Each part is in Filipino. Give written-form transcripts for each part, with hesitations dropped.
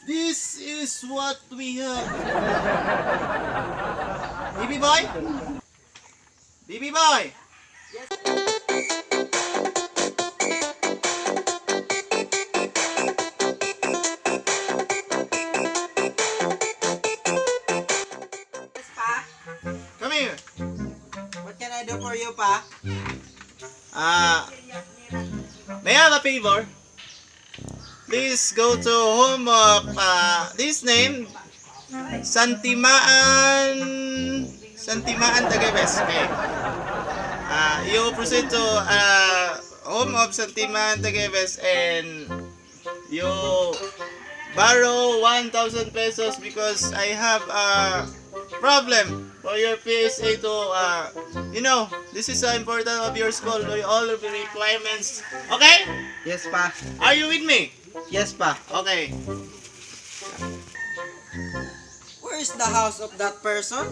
This is what we have. Baby boy? Baby boy! Yes, Pa. Come here. What can I do for you, Pa? May I have a favor? Please go to home of this name, Santimaan Tagebes. Okay. You proceed to home of Santimaan Tagebes and you borrow 1,000 pesos because I have a problem for your PSA to this is important of your school, all of the requirements. Okay? Yes, Pa. Are you with me? Yes, Pa. Okay. Where is the house of that person?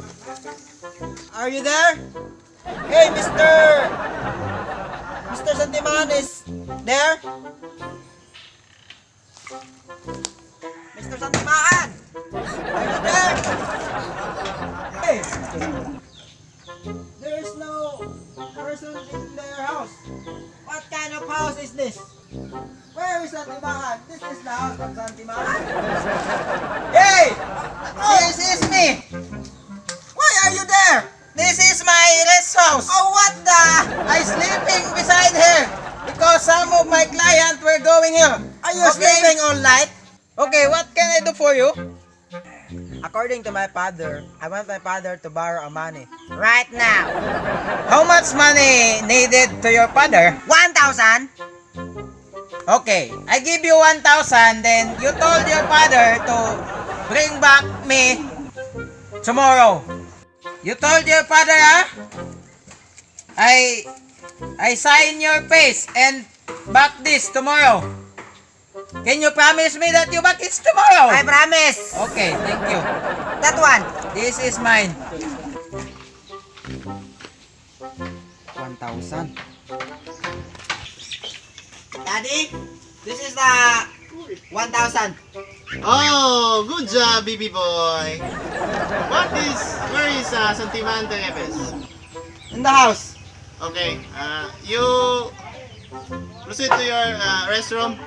Are you there? Hey, Mr. Santiman is there? Mr. Santiman! Are you there? Hey! There's no person in their house. What kind of house is this? Where is Santiman? This is the house of Santiman. Hey! This is me! Why are you there? This is my rest house. Oh, what the? I'm sleeping beside here because some of my clients were going here. Are you sleeping all night? Okay, what can I do for you? According to my father, I want my father to borrow money. Right now. How much money needed to your father? 1,000. Okay, I give you 1,000, then you told your father to bring back me tomorrow. You told your father, I sign your face and back this tomorrow. Can you promise me that you back it tomorrow? I promise. Okay, thank you. That one. This is mine. 1,000. Daddy, this is the 1,000. Oh, good job, baby boy. Where is Santiman Tagebes? In the house. Okay, you proceed to your restroom.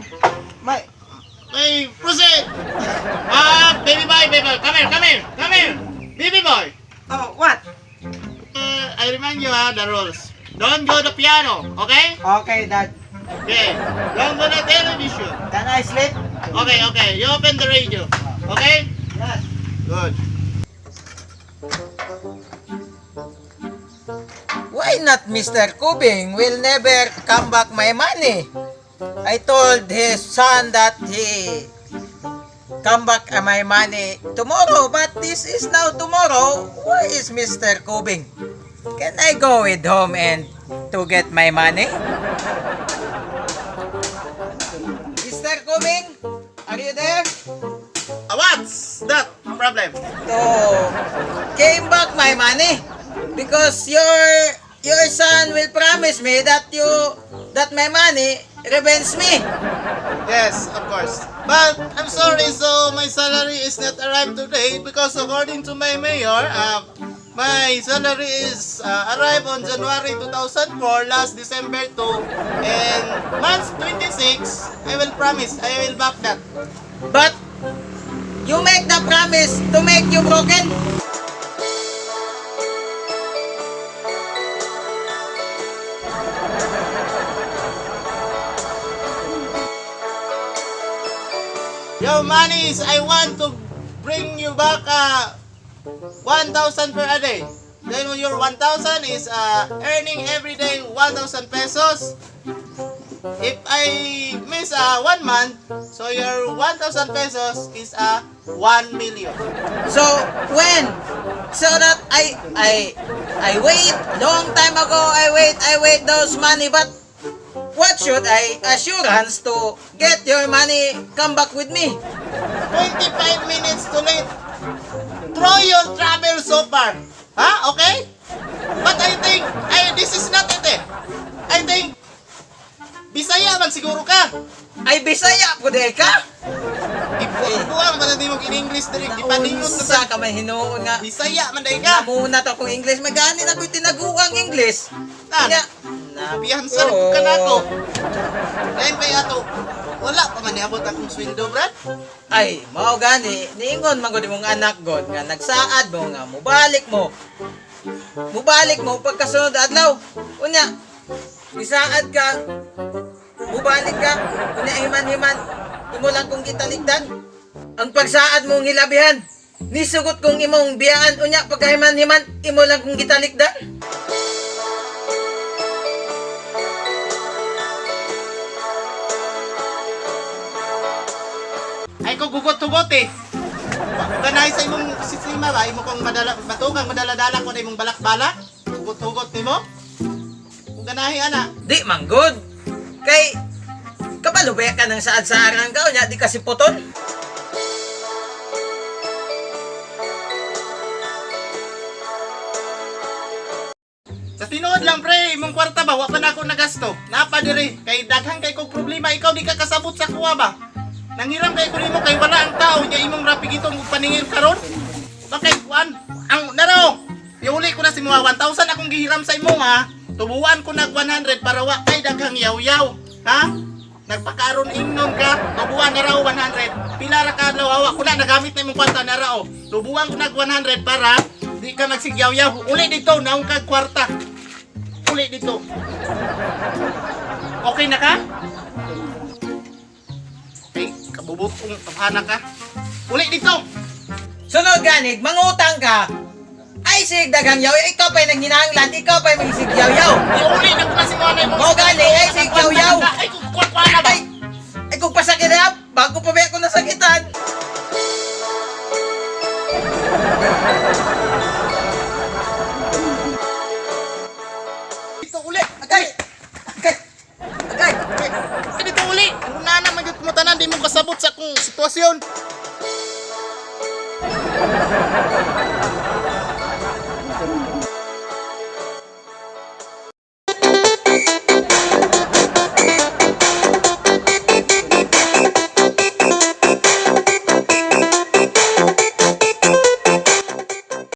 Hey, proceed! Baby boy, come here! Baby boy! Oh, what? I remind you the rules. Don't go to piano, okay? Okay, Dad. Okay, don't go to television. Can I sleep? Okay, you open the radio, okay? Yes. Good. Why not Mr. Kubing will never come back my money? I told his son that he come back my money tomorrow, but this is now tomorrow. Where is Mr. Kubing? Can I go with home and to get my money? Mr. Kubing, are you there? What's that problem? To came back my money because your son will promise me that my money revenge me. Yes, of course. But I'm sorry, so my salary is not arrived today because according to my mayor, my salary is arrived on January 2004, last December 2, and month 26, I will promise, I will back that. But you make the promise to make you broken. Your money is, I want to bring you back 1,000 per a day. Then your 1,000 is earning every day 1,000 pesos. If I miss 1 month, so your 1,000 pesos is 1 million. So when? So that I wait long time ago. I wait those money, but what should I assurance to get your money come back with me? 25 minutes too late. Throw your travel so far. Huh? Okay? But I think, this is not it eh. I think, Bisaya man siguro ka. Ay Bisaya po ka? Ibuang man di mo in-English diri. Ipaningot na Unsa sa ka may hinuon nga. Bisaya man day ka. Namuna to akong English. Magani na ko'y tinaguang English. Tan. Nya. Biyansa rin ka na ako. Dahil kay ato, wala pa man niabot akong sweldo, brad. Ay, mao gani. Niingon man gud imong anak god nga nagsaad mo nga mubalik mo. Mubalik mo pagkasunod adlaw. Unya. Isaad ka. Mubalik ka. Unya himan-himan. Imo lang kong gitaligdan. Ang pagsaad mong hilabihan. Nisugot kong imong biyaan. Unya pagkahiman-himan. Imo lang kong gitaligdan. Ay ko gugot-hugot eh. Ganay sa imong sistema ba, imo kong matugang madala-dala ko na imong balak-balak. Hugot-hugot nimo. Kung ganahi ana. Di manggod. Kay kapalubaya ka ng saad-saaran ka. Unya di kasi puton. Sa tinuod lang pre, imong kwarta ba, wa pa na ako nagasto. Napa diri, kay daghang kay kog problema, ikaw di ka kasabot sa kuha ba? Nanghiram kay ko nimo kay wala ang tao nya imong rapigito mo paningil karon. Bakay kuan, ang naro. Iuli ko na si mga 1,000 akong gihiram sa imo ha. Tubuan ko nag 100 para wa kay daghang yaw-yaw. Ha? Nagpakaron ingnon ka, tubuan na raw 100. Pila ra ka adlaw awa ko na nagamit na imong kwarta na raw. Tubuan ko nag 100 para di ka nagsigyaw-yaw. Uli dito naong kag kwarta. Uli dito. Okay na ka? Ay, kabubot kong tapana ka. Uli dito! Sunod ganit, mangutang ka. Ay sig daghang yaw. Ikaw pa'y nanghinahanglan. Ikaw pa'y magsig yaw-yaw. Iuli na ko na si Mwana mo. Mo gani, ay sig yaw-yaw. Ay, kukwakwa na ba? Ay kung pasakit na, bago pa ba ako nasakitan. Dito uli. Agay! Agay! Agay! Ay, dito uli. Kung na magyut mo tanan, di mo kasabot sa kong sitwasyon.